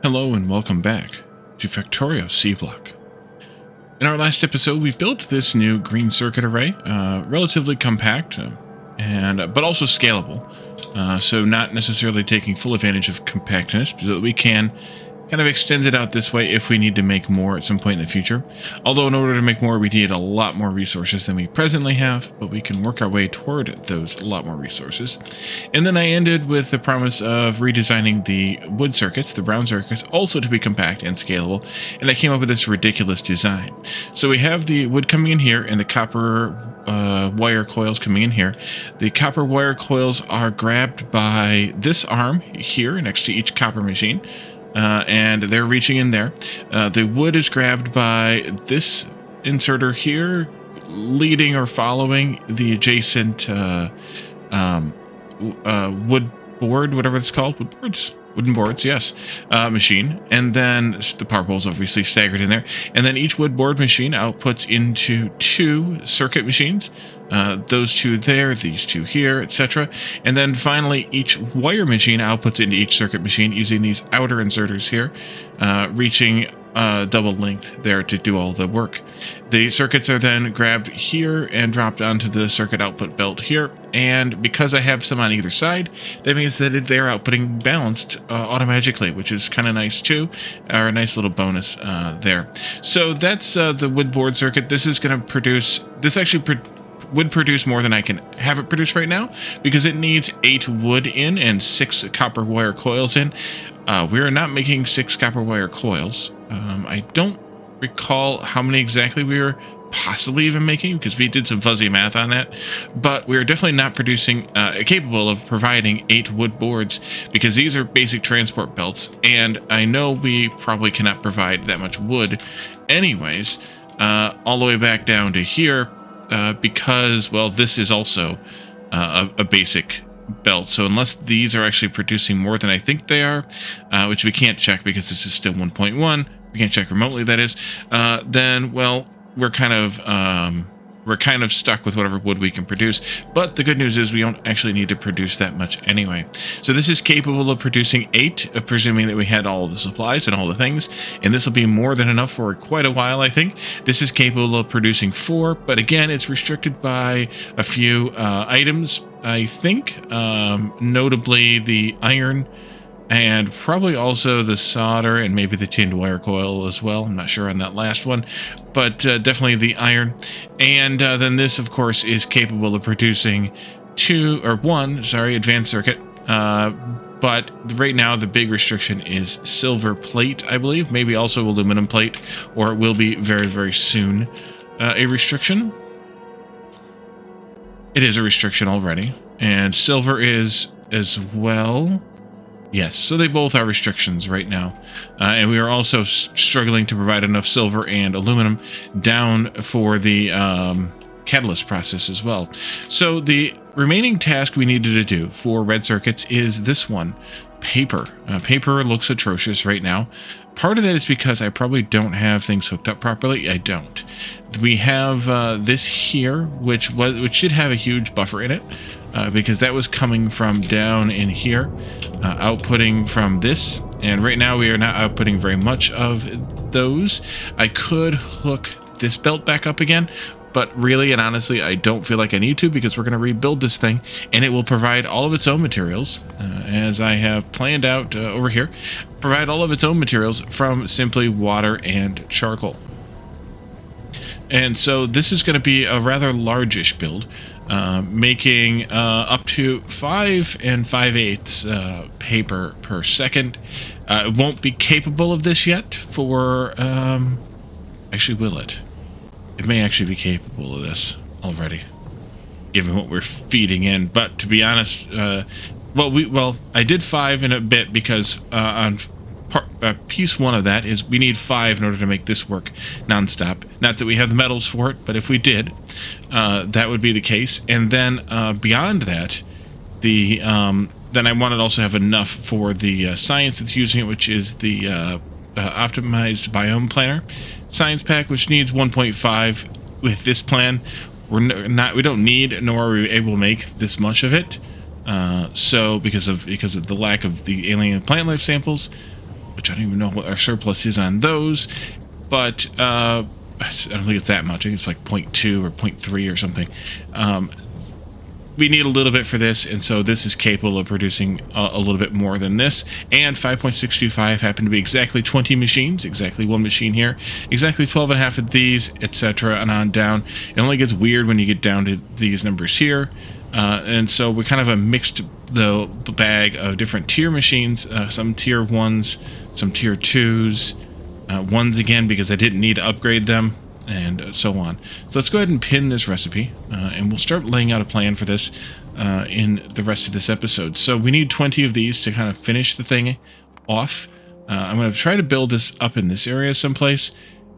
Hello and welcome back to Factorio C Block. In our last episode, we built this new green circuit array, relatively compact, but also scalable. So not necessarily taking full advantage of compactness, so that we can kind of extend it out this way if we need to make more at some point in the future. Although in order to make more, we need a lot more resources than we presently have, but we can work our way toward those a lot more resources. And then I ended with the promise of redesigning the wood circuits, the brown circuits, also to be compact and scalable, and I came up with this ridiculous design. So we have the wood coming in here and the copper wire coils coming in here. The copper wire coils are grabbed by this arm here next to each copper machine. And they're reaching in there. The wood is grabbed by this inserter here, leading or following the adjacent wood board, whatever it's called, wooden boards, yes, machine. And then the power poles obviously staggered in there. And then each wood board machine outputs into two circuit machines. Those two there, these two here, etc. And then finally, each wire machine outputs into each circuit machine using these outer inserters here, reaching double length there to do all the work. The circuits are then grabbed here and dropped onto the circuit output belt here. And because I have some on either side, that means that they're outputting balanced automatically, which is kind of nice too, or a nice little bonus there. So that's the wood board circuit. This is going to produce, would produce more than I can have it produce right now because it needs 8 wood in and 6 copper wire coils in. We are not making 6 copper wire coils. I don't recall how many exactly we were possibly even making because we did some fuzzy math on that, but we are definitely not producing capable of providing 8 wood boards because these are basic transport belts, and I know we probably cannot provide that much wood anyways, all the way back down to here. Because, well, this is also a basic belt. So unless these are actually producing more than I think they are, which we can't check because this is still 1.1, we can't check remotely, that is, then, well, we're kind of stuck with whatever wood we can produce. But the good news is we don't actually need to produce that much anyway. So this is capable of producing 8, presuming that we had all the supplies and all the things. And this will be more than enough for quite a while, I think. This is capable of producing 4, but again, it's restricted by a few items, I think. Notably the iron, and probably also the solder and maybe the tinned wire coil as well. I'm not sure on that last one, but definitely the iron. And then this, of course, is capable of producing 1 advanced circuit. But right now the big restriction is silver plate, I believe, maybe also aluminum plate, or it will be very, very soon a restriction. It is a restriction already, and silver is as well. Yes, so they both are restrictions right now. And we are also struggling to provide enough silver and aluminum down for the catalyst process as well. So the remaining task we needed to do for red circuits is this one, paper. Paper looks atrocious right now. Part of that is because I probably don't have things hooked up properly. I don't. We have this here, which should have a huge buffer in it. Because that was coming from down in here, outputting from this, and right now we are not outputting very much of those. I could hook this belt back up again, but really and honestly I don't feel like I need to because we're going to rebuild this thing and it will provide all of its own materials, as I have planned out over here, provide all of its own materials from simply water and charcoal. And so this is going to be a rather largish build, making up to 5 5/8 paper per second. It won't be capable of this yet for, actually will it? It may actually be capable of this already, given what we're feeding in. But to be honest, I did 5 in a bit because on piece 1 of that is we need 5 in order to make this work nonstop. Not that we have the metals for it, but if we did, that would be the case. And then beyond that, then I wanted to also have enough for the science that's using it, which is the optimized biome planner science pack, which needs 1.5. With this plan, we don't need, nor are we able to make this much of it. So because of the lack of the alien plant life samples, which I don't even know what our surplus is on those, but I don't think it's that much. I think it's like 0.2 or 0.3 or something. We need a little bit for this, and so this is capable of producing a little bit more than this. And 5.625 happen to be exactly 20 machines, exactly one machine here, exactly 12 and a half of these, etc., and on down. It only gets weird when you get down to these numbers here, and so we kind of a mixed the bag of different tier machines, some tier 1s, some tier 2s, 1s again because I didn't need to upgrade them, and so on. So let's go ahead and pin this recipe, and we'll start laying out a plan for this in the rest of this episode. So we need 20 of these to kind of finish the thing off. I'm going to try to build this up in this area someplace,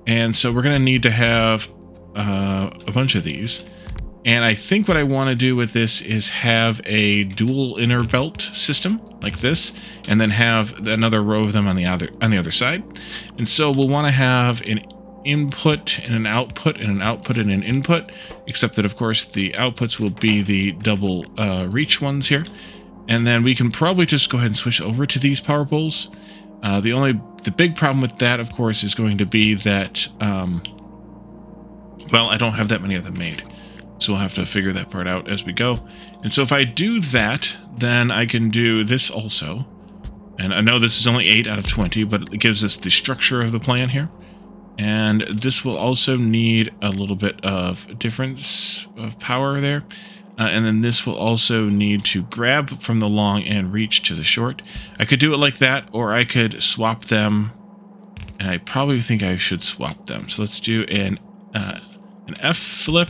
and so we're going to need to have a bunch of these. And I think what I want to do with this is have a dual inner belt system like this, and then have another row of them on the other side. And so we'll want to have an input and an output and an output and an input, except that of course the outputs will be the double reach ones here. And then we can probably just go ahead and switch over to these power poles. The big problem with that, of course, is going to be that well, I don't have that many of them made, so we'll have to figure that part out as we go. And so if I do that, then I can do this also. And I know this is only 8 out of 20, but it gives us the structure of the plan here. And this will also need a little bit of difference of power there. And then this will also need to grab from the long and reach to the short. I could do it like that, or I could swap them. And I probably think I should swap them. So let's do an F flip,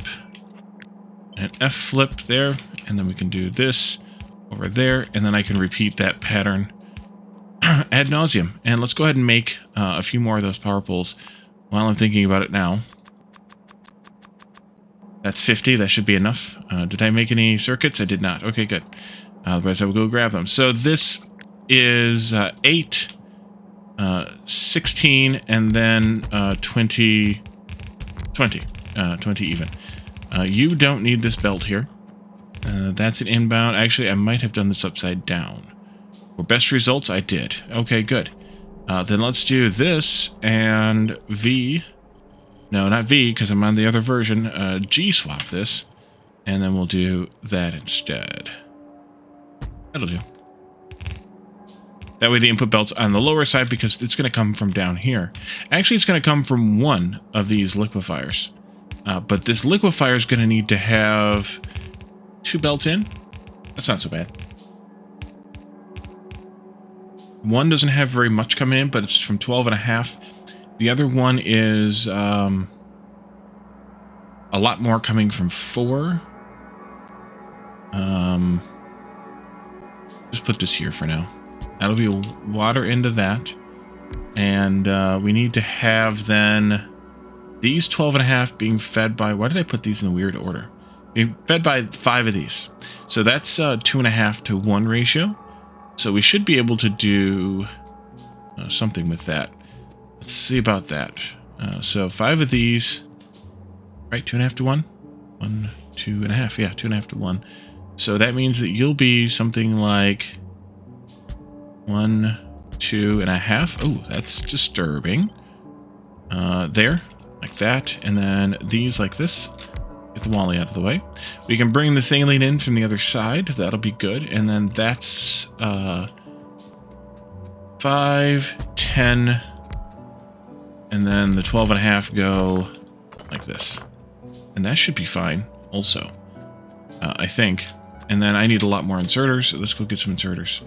an F flip there, and then we can do this over there, and then I can repeat that pattern ad nauseum. And let's go ahead and make a few more of those power poles. While I'm thinking about it now, that's 50. That should be enough. Did I make any circuits? I did not. Okay, good. Otherwise, I will go grab them. So this is 8, 16, and then 20 even. You don't need this belt here. That's an inbound. Actually, I might have done this upside down. For best results, I did. Okay, good. Then let's do this and V. No, not V, because I'm on the other version. G swap this, and then we'll do that instead. That'll do. That way the input belt's on the lower side because it's going to come from down here. Actually, it's going to come from one of these liquefiers. But this liquefier is going to need to have 2 belts in. That's not so bad. One doesn't have very much coming in, but it's from 12 and a half. The other one is a lot more coming from 4. Just put this here for now. That'll be water into that. And we need to have then these 12 and a half being fed by, why did I put these in a weird order? Being fed by 5 of these. So that's 2.5 to 1 ratio. So we should be able to do something with that. Let's see about that. So 5 of these, right? 2.5 to 1? 1, 2.5. Yeah, 2.5 to 1. So that means that you'll be something like 1, 2.5. Oh, that's disturbing. There, like that. And then these like this. Get the Wally out of the way. We can bring the saline in from the other side. That'll be good. And then that's 5, 10, and then the 12 and a half go like this. And that should be fine also, I think. And then I need a lot more inserters, so let's go get some inserters.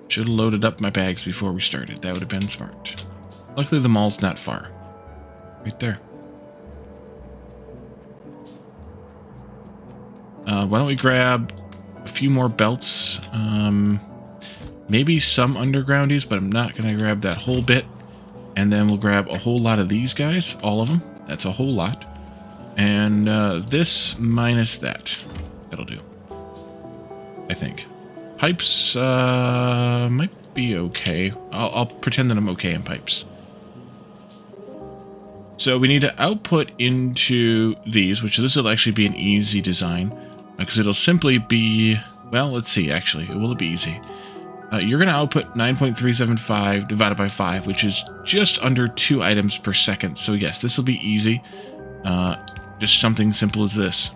Should have loaded up my bags before we started. That would have been smart. Luckily the mall's not far. Right there. Why don't we grab a few more belts? Maybe some undergroundies, but I'm not going to grab that whole bit. And then we'll grab a whole lot of these guys, all of them. That's a whole lot. And this minus that. That'll do, I think. Pipes might be okay. I'll pretend that I'm okay in pipes. So we need to output into these, which this will actually be an easy design. Because it'll simply be, well, let's see, actually. Will it be easy? you're going to output 9.375 divided by 5, which is just under 2 items per second. So yes, this will be easy. Just something simple as this.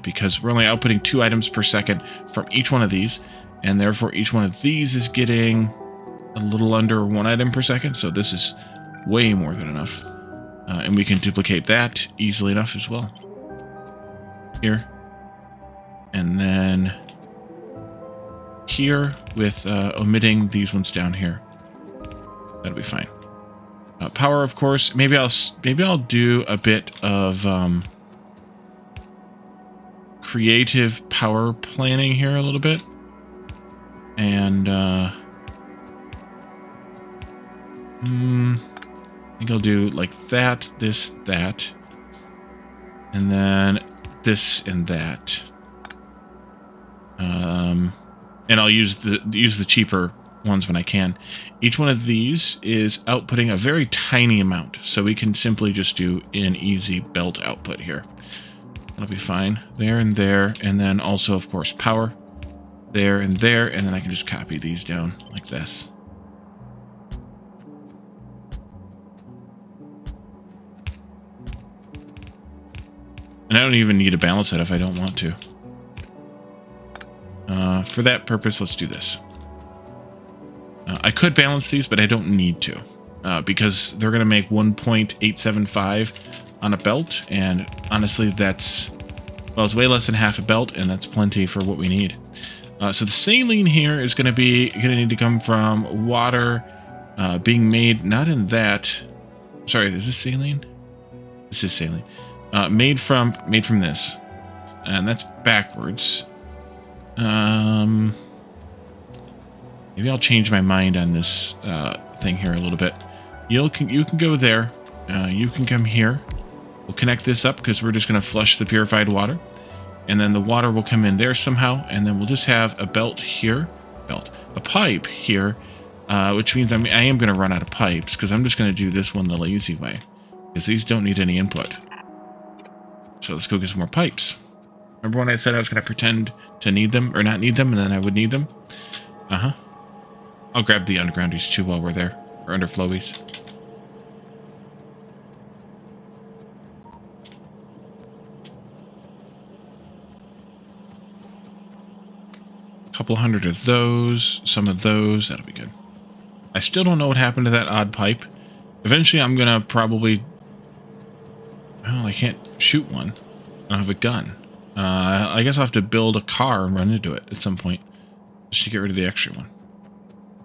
Because we're only outputting 2 items per second from each one of these. And therefore, each one of these is getting a little under 1 item per second. So this is way more than enough. And we can duplicate that easily enough as well. Here. And then here with omitting these ones down here. That'll be fine. Power, of course. Maybe I'll do a bit of creative power planning here a little bit. And I think I'll do like that, this, that, and then this and that. And I'll use the cheaper ones when I can. Each one of these is outputting a very tiny amount, so we can simply just do an easy belt output here. That'll be fine. There and there, and then also, of course, power. There and there, and then I can just copy these down like this. And I don't even need to balance it if I don't want to. For that purpose, let's do this. I could balance these, but I don't need to. Because they're going to make 1.875 on a belt, and honestly, that's... well, it's way less than half a belt, and that's plenty for what we need. So the saline here is going to need to come from water being made, not in that... sorry, is this saline? This is saline. Made from this. And that's backwards. Maybe I'll change my mind on this thing here a little bit. You can go there. You can come here. We'll connect this up because we're just going to flush the purified water. And then the water will come in there somehow. And then we'll just have a belt here. A pipe here. Which means I am going to run out of pipes because I'm just going to do this one the lazy way. Because these don't need any input. So let's go get some more pipes. Remember when I said I was going to pretend to need them or not need them and then I would need them? Uh-huh. I'll grab the undergroundies too while we're there. Or underflowies. Couple hundred of those. Some of those. That'll be good. I still don't know what happened to that odd pipe. Eventually I'm going to probably... well, I can't shoot one. I don't have a gun. I guess I'll have to build a car and run into it at some point. Just to get rid of the extra one.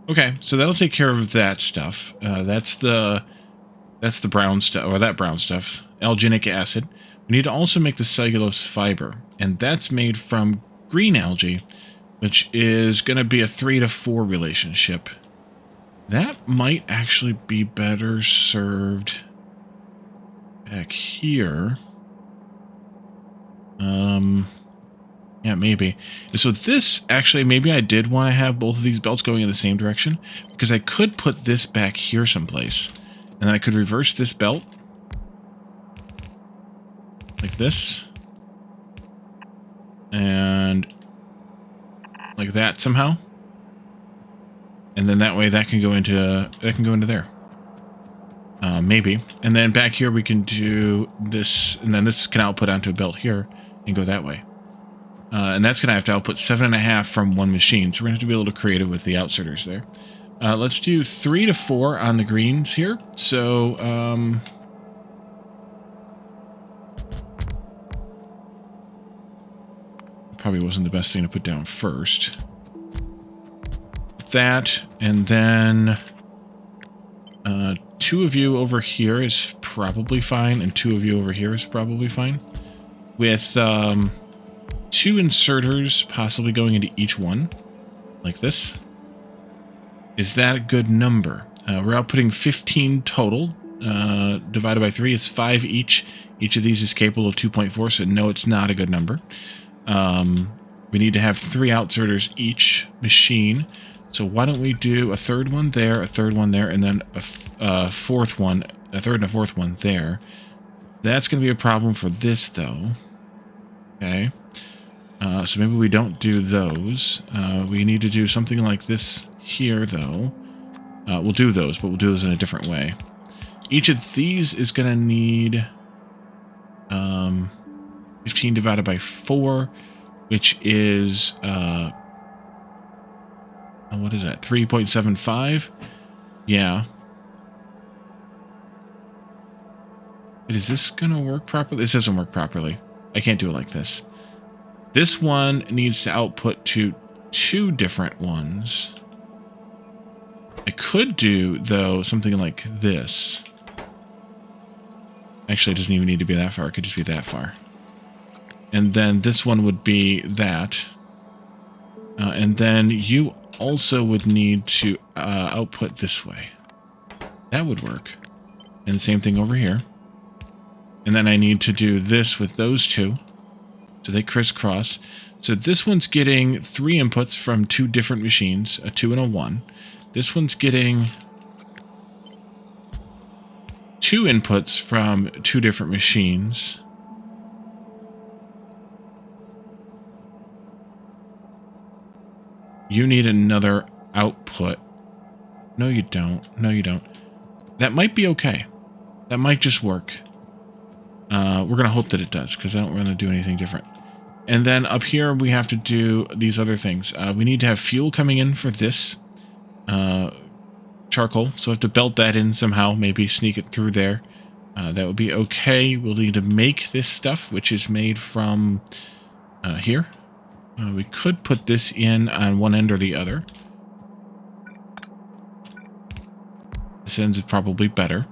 Okay, so that'll take care of that stuff. That's the brown stuff, or that brown stuff. Alginic acid. We need to also make the cellulose fiber. And that's made from green algae, which is going to be a 3 to 4 relationship. That might actually be better served back here. Yeah, maybe. So this, actually, maybe I did want to have both of these belts going in the same direction, because I could put this back here someplace, and then I could reverse this belt, like this, and like that somehow, and then that way that can go into there. Maybe. And then back here we can do this, and then this can output onto a belt here and go that way. And that's going to have to output 7.5 from one machine, so we're going to have to be able to create it with the outserters there. Let's do 3 to 4 on the greens here. So, probably wasn't the best thing to put down first. That, and then 2 of you over here is probably fine, and 2 of you over here is probably fine. With 2 inserters possibly going into each one, like this. Is that a good number? We're outputting 15 total. Divided by 3, it's 5 each. Each of these is capable of 2.4, so no, it's not a good number. We need to have 3 outserters each machine. So why don't we do a third one there, a third one there, and then a fourth one, a third and a fourth one there. That's going to be a problem for this, though. Okay. So maybe we don't do those. We need to do something like this here, though. We'll do those, but we'll do those in a different way. Each of these is going to need 15 divided by 4, which is, what is that, 3.75? Yeah. But is this going to work properly? This doesn't work properly. I can't do it like this. This one needs to output to 2 different ones. I could do, though, something like this. Actually, it doesn't even need to be that far. It could just be that far. And then this one would be that. And then you also would need to output this way. That would work. And the same thing over here. And then I need to do this with those 2. So they crisscross. So this one's getting 3 inputs from 2 different machines, a 2 and a 1. This one's getting 2 inputs from 2 different machines. You need another output. No, you don't. No, you don't. That might be okay. That might just work. We're going to hope that it does, because I don't want to do anything different. And then up here, we have to do these other things. We need to have fuel coming in for this charcoal. So I have to belt that in somehow, maybe sneak it through there. That would be okay. We'll need to make this stuff, which is made from here. We could put this in on one end or the other. This end is probably better.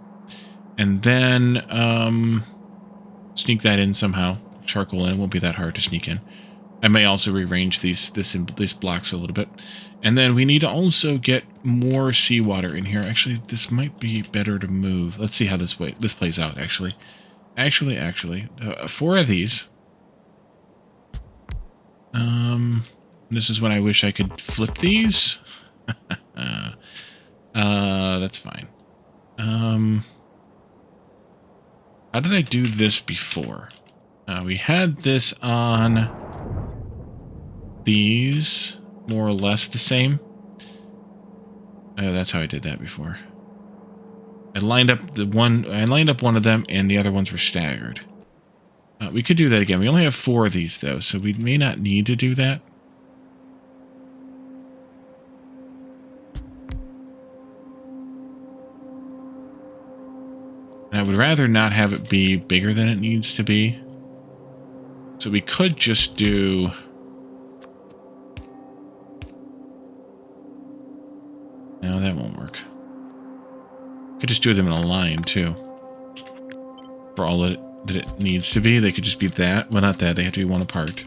And then sneak that in somehow. Charcoal in, it won't be that hard to sneak in. I may also rearrange these blocks a little bit. And then we need to also get more seawater in here. Actually, this might be better to move. Let's see how this plays out, actually. Actually, 4 of these. This is when I wish I could flip these. That's fine. How did I do this before? We had this on these, more or less the same. That's how I did that before. I lined up one of them, and the other ones were staggered. We could do that again. We only have 4 of these, though, so we may not need to do that. And I would rather not have it be bigger than it needs to be. So we could just do... No, that won't work. Could just do them in a line, too. For all that it needs to be. They could just be that. Well, not that. They have to be one apart.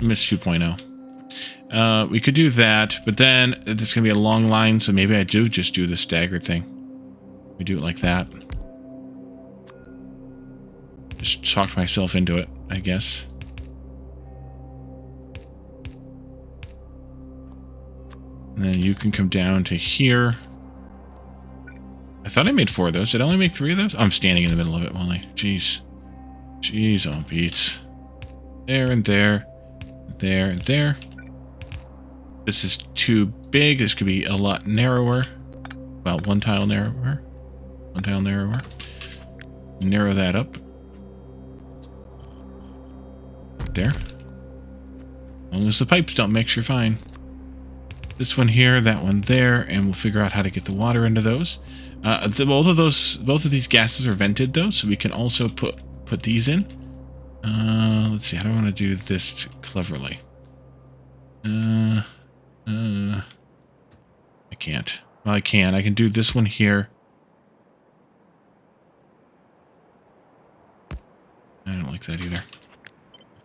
Miss 2.0. We could do that, but then it's going to be a long line, so maybe I do just do the staggered thing. We do it like that. Just talked myself into it, I guess. And then you can come down to here. I thought I made 4 of those. Did I only make 3 of those? Oh, I'm standing in the middle of it, Wally. Jeez. Jeez, oh, Pete. There and there. There and there. This is too big. This could be a lot narrower. About 1 tile narrower. 1 tile narrower. Narrow that up. Right there. As long as the pipes don't mix, you're fine. This one here, that one there, and we'll figure out how to get the water into those. Both of these gases are vented though, so we can also put these in. Let's see, how do I want to do this cleverly? I can't. Well, I can. I can do this one here. I don't like that either.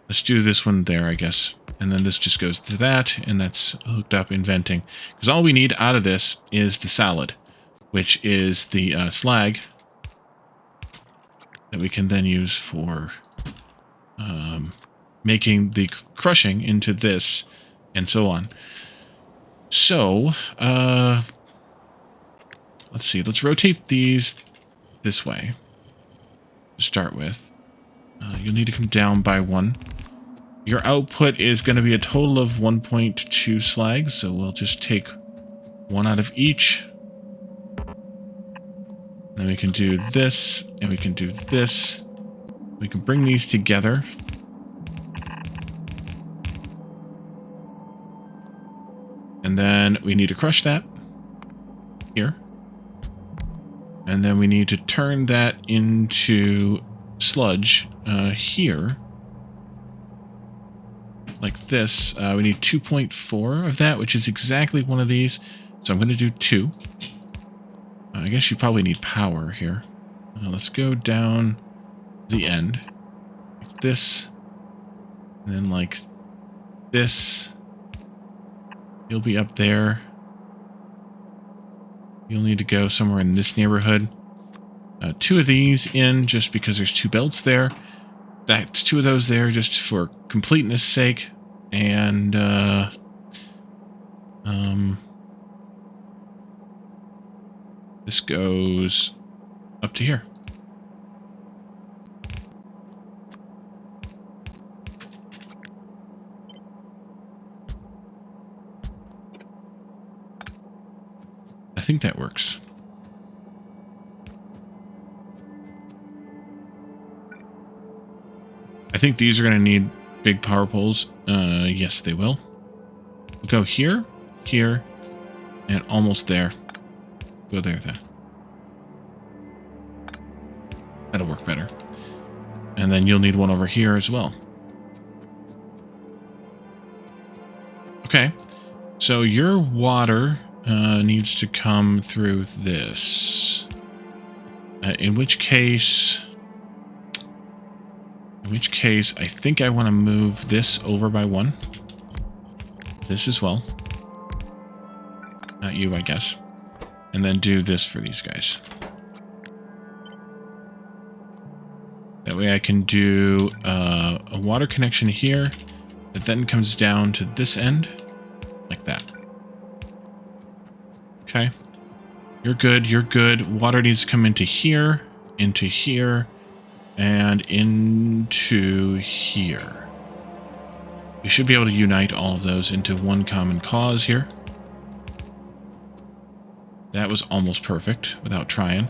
Let's do this one there, I guess. And then this just goes to that, and that's hooked up in venting. Because all we need out of this is the salad, which is the slag that we can then use for making the crushing into this, and so on. So, let's see. Let's rotate these this way to start with. You'll need to come down by 1. Your output is going to be a total of 1.2 slags, so we'll just take one out of each. Then we can do this, and we can do this. We can bring these together. And then we need to crush that here. And then we need to turn that into sludge here. Like this. We need 2.4 of that, which is exactly one of these. So I'm going to do 2. I guess you probably need power here. Let's go down the end. Like this. And then like this. You'll be up there. You'll need to go somewhere in this neighborhood. 2 of these in just because there's 2 belts there. That's 2 of those there just for completeness sake. And this goes up to here. I think that works. I think these are going to need big power poles. Yes, they will. We'll go here, here, and almost there. Go there then. That'll work better. And then you'll need one over here as well. Okay. So your water needs to come through this. In which case, I think I want to move this over by 1. This as well. Not you, I guess. And then do this for these guys. That way I can do a water connection here that then comes down to this end. Like that. Okay. You're good, you're good. Water needs to come into here, and into here. We should be able to unite all of those into one common cause here. That was almost perfect without trying.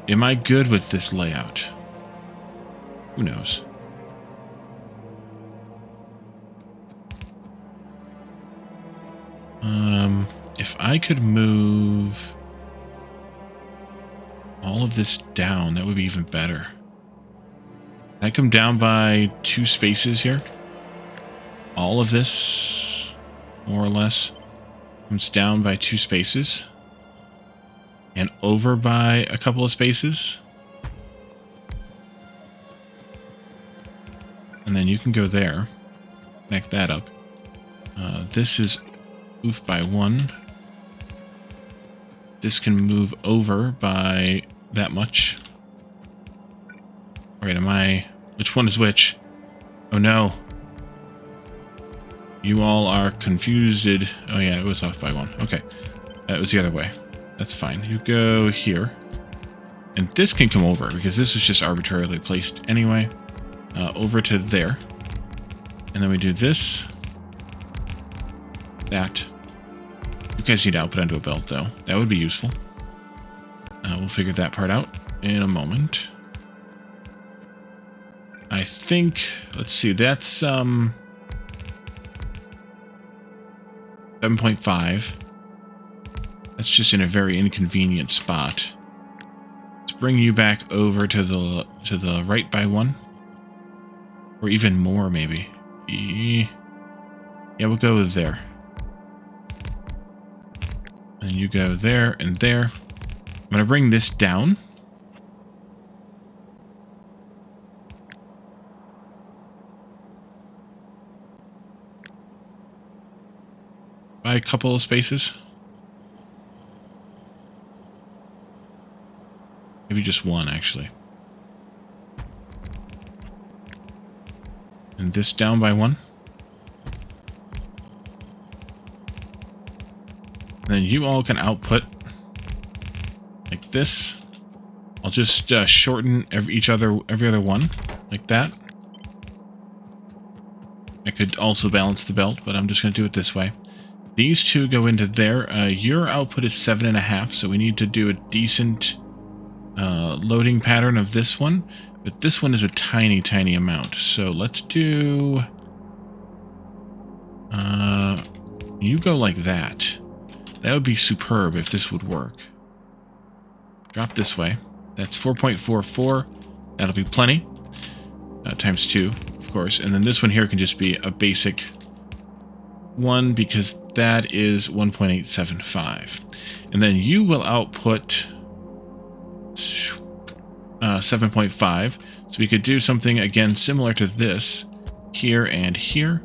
Am I good with this layout? Who knows? If I could move all of this down, that would be even better. Can I come down by 2 spaces here? All of this, more or less, comes down by 2 spaces. And over by a couple of spaces. And then you can go there. Connect that up. This is moved by 1. This can move over by that much. Alright, which one is which? Oh no. You all are confused. Oh yeah, it was off by 1. Okay. That was the other way. That's fine. You go here. And this can come over, because this was just arbitrarily placed anyway. Over to there. And then we do this. That. You guys need to output onto a belt, though. That would be useful. We'll figure that part out in a moment. I think... Let's see. That's 7.5. That's just in a very inconvenient spot. Let's bring you back over to the right by 1. Or even more, maybe. Yeah, we'll go there. And you go there and there. I'm going to bring this down. By a couple of spaces. Maybe just 1, actually. And this down by 1. And then you all can output like this. I'll just shorten every other one like that. I could also balance the belt, but I'm just going to do it this way. These two go into there. Your output is 7.5, so we need to do a decent loading pattern of this one. But this one is a tiny, tiny amount. So let's do... you go like that. That would be superb if this would work. Drop this way. That's 4.44. That'll be plenty. Times 2, of course. And then this one here can just be a basic one because that is 1.875. And then you will output 7.5. So we could do something, again, similar to this here and here.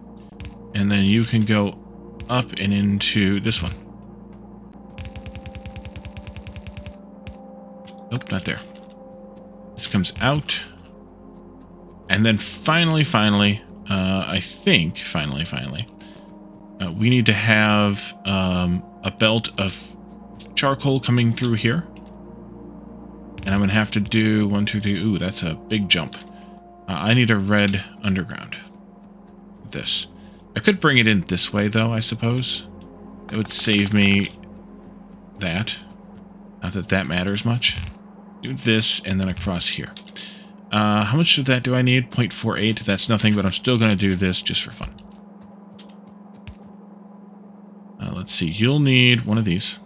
And then you can go up and into this one. Nope, not there. This comes out. And then finally, I think, we need to have a belt of charcoal coming through here. And I'm going to have to do 1, 2, 3. Ooh, that's a big jump. I need a red underground. This. I could bring it in this way, though, I suppose. It would save me that. Not that that matters much. Do this, and then across here. How much of that do I need? 0.48. That's nothing, but I'm still going to do this just for fun. Let's see. You'll need one of these.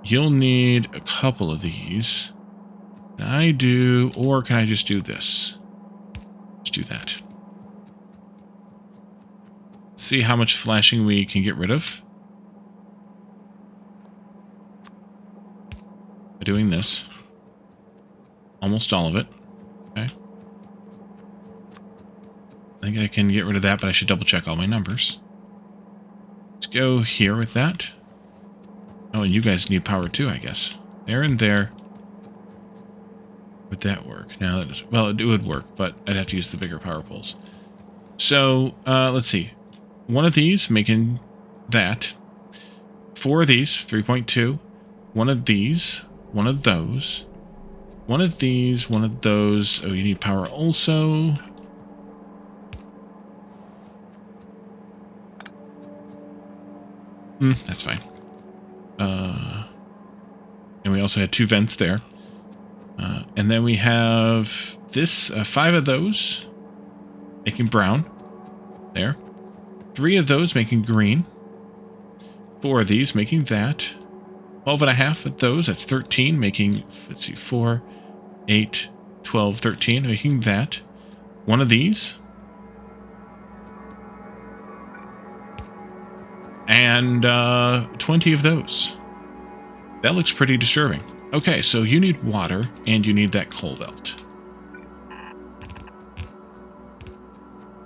You'll need a couple of these. Can I do, or can I just do this? Let's do that. Let's see how much flashing we can get rid of. By doing this. Almost all of it. Okay. I think I can get rid of that, but I should double check all my numbers. Let's go here with that. Oh, and you guys need power too, I guess. There and there. Would that work? Now that doesn't... Well, it would work, but I'd have to use the bigger power poles. So, let's see. One of these, making that. 4 of these, 3.2. One of these, one of those. One of these, one of those. Oh, you need power also. That's fine. And we also had 2 vents there. And then we have this, 5 of those making brown. There. 3 of those making green. 4 of these making that. 12.5 of those, that's 13, making, let's see, 4, 8, 12, 13, making that. 1 of these. And 20 of those. That looks pretty disturbing. Okay, so you need water, and you need that coal belt.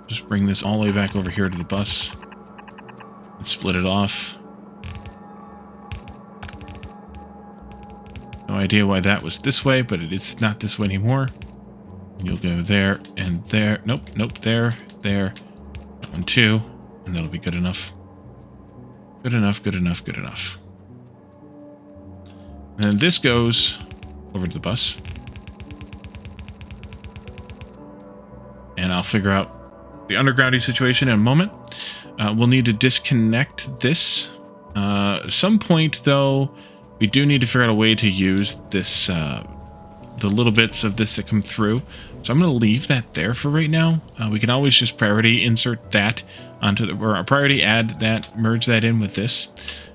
Just bring this all the way back over here to the bus. And split it off. No idea why that was this way, but it's not this way anymore. You'll go there and there. Nope, nope, there, there. That one too. And that'll be good enough. Good enough, good enough, good enough. And then this goes over to the bus. And I'll figure out the undergrounding situation in a moment. We'll need to disconnect this. At some point, though, we do need to figure out a way to use this, the little bits of this that come through. So I'm going to leave that there for right now. We can always just priority insert that onto the, or priority add that, merge that in with this.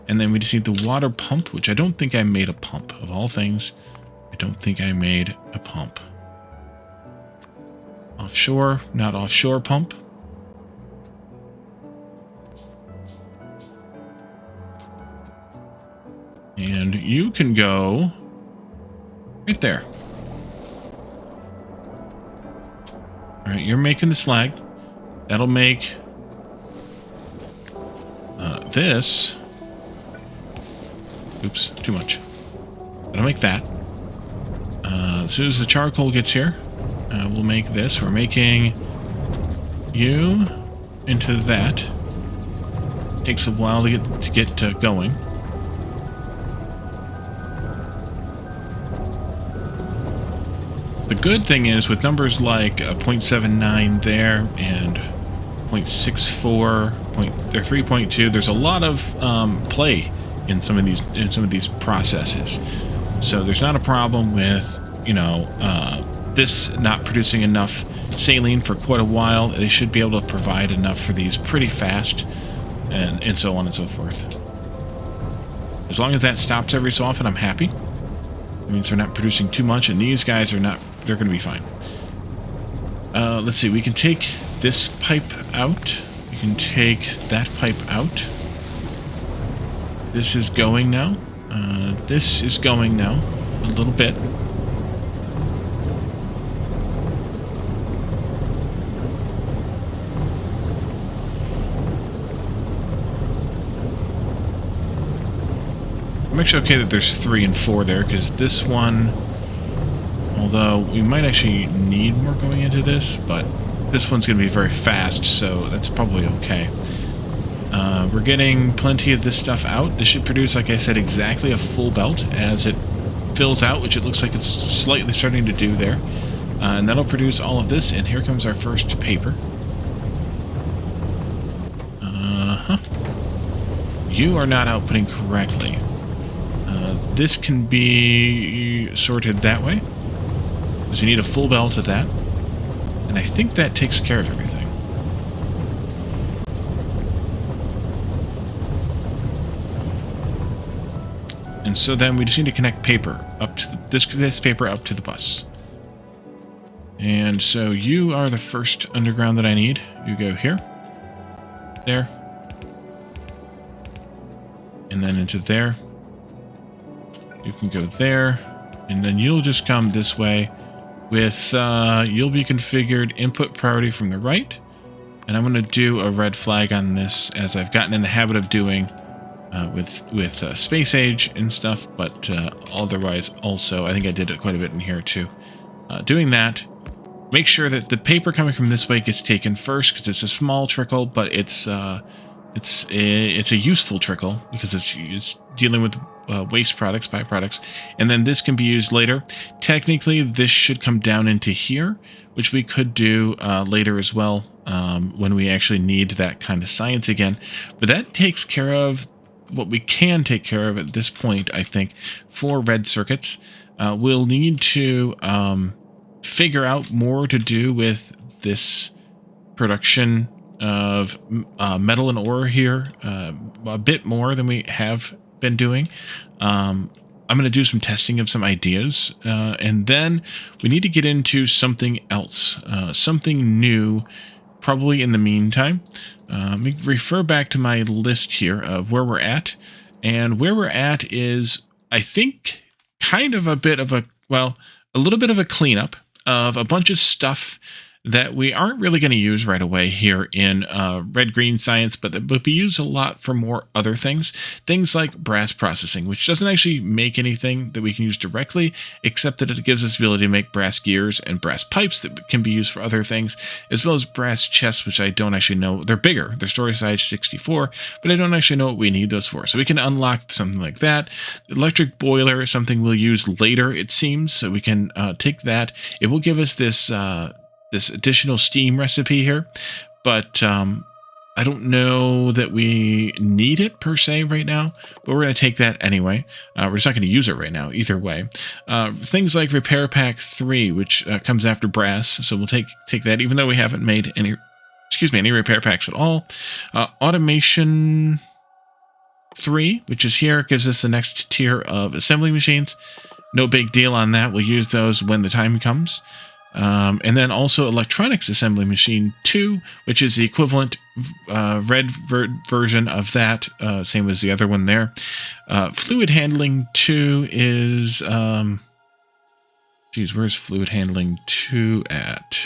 And then we just need the water pump, which I don't think I made a pump. Of all things, I don't think I made a pump. Offshore, not offshore pump. And you can go right there. All right, you're making the slag. That'll make this. Oops, too much. That'll make that. As soon as the charcoal gets here, we'll make this. We're making you into that. Takes a while to get going. The good thing is with numbers like 0.79 there and 0.64, they're 3.2. There's a lot of play in some of these processes. So there's not a problem with, you know, this not producing enough saline for quite a while. They should be able to provide enough for these pretty fast, and so on and so forth. As long as that stops every so often, I'm happy. It means they're not producing too much, and these guys are not, they're going to be fine. Let's see, we can take this pipe out. We can take that pipe out. This is going now. This is going now. A little bit. I'm actually okay that there's 3 and 4 there, because this one, although we might actually need more going into this, but this one's going to be very fast, so that's probably okay. We're getting plenty of this stuff out. This should produce, like I said, exactly a full belt as it fills out, which it looks like it's slightly starting to do there. And that'll produce all of this, and here comes our first paper. You are not outputting correctly. This can be sorted that way, because you need a full belt of that. And I think that takes care of everything. And so then we just need to connect paper up to this paper up to the bus. And so you are the first underground that I need. You go here, there, and then into there. You can go there, and then you'll just come this way with, you'll be configured input priority from the right. And I'm going to do a red flag on this, as I've gotten in the habit of doing with space age and stuff, but otherwise also, I think I did it quite a bit in here too. Doing that, make sure that the paper coming from this way gets taken first, because it's a small trickle, but it's a useful trickle, because it's dealing with waste products, byproducts, and then this can be used later. Technically, this should come down into here, which we could do later as well, when we actually need that kind of science again. But that takes care of what we can take care of at this point, I think, for red circuits. We'll need to figure out more to do with this production of metal and ore here, a bit more than we have been doing. I'm going to do some testing of some ideas, and then we need to get into something else, something new, probably in the meantime. Let me refer back to my list here of where we're at, and where we're at is, I think, kind of a bit of a, well, a little bit of a cleanup of a bunch of stuff that we aren't really going to use right away here in red-green science, but that would be used a lot for more other things. Things like brass processing, which doesn't actually make anything that we can use directly, except that it gives us the ability to make brass gears and brass pipes that can be used for other things, as well as brass chests, which I don't actually know. They're bigger. They're storage size 64, but I don't actually know what we need those for. So we can unlock something like that. The electric boiler is something we'll use later, it seems, so we can take that. It will give us this additional steam recipe here, but I don't know that we need it per se right now, but we're going to take that anyway. We're just not going to use it right now either way. Things like Repair Pack 3, which comes after brass, so we'll take that, even though we haven't made any repair packs at all. Automation 3, which is here, gives us the next tier of assembly machines. No big deal on that. We'll use those when the time comes. And then also Electronics Assembly Machine 2, which is the equivalent red version of that, same as the other one there. Fluid Handling 2 is... geez, where's Fluid Handling 2 at?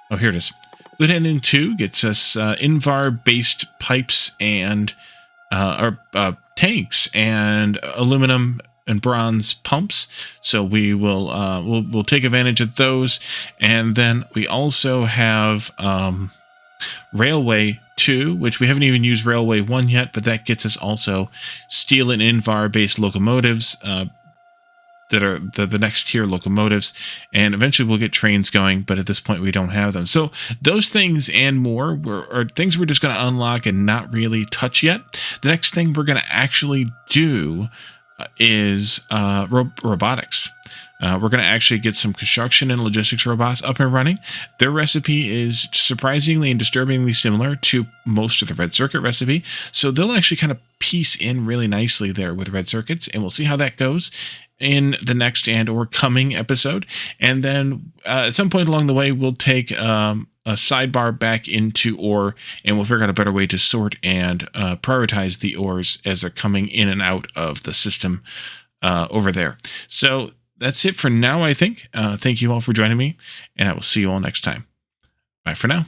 Oh, here it is. Fluid Handling 2 gets us Invar-based pipes and tanks and aluminum and bronze pumps, so we will we'll take advantage of those. And then we also have Railway 2, which we haven't even used Railway 1 yet, but that gets us also steel and Invar based locomotives. that are the next tier locomotives, and eventually we'll get trains going, but at this point we don't have them. So those things and more are things we're just going to unlock and not really touch yet. The next thing we're going to actually do is robotics. We're going to actually get some construction and logistics robots up and running. Their recipe is surprisingly and disturbingly similar to most of the Red Circuit recipe. So they'll actually kind of piece in really nicely there with Red Circuits, and we'll see how that goes in the next and or coming episode. And then at some point along the way, we'll take a sidebar back into ore, and we'll figure out a better way to sort and prioritize the ores as they're coming in and out of the system over there. So that's it for now, I think. Thank you all for joining me, and I will see you all next time. Bye for now.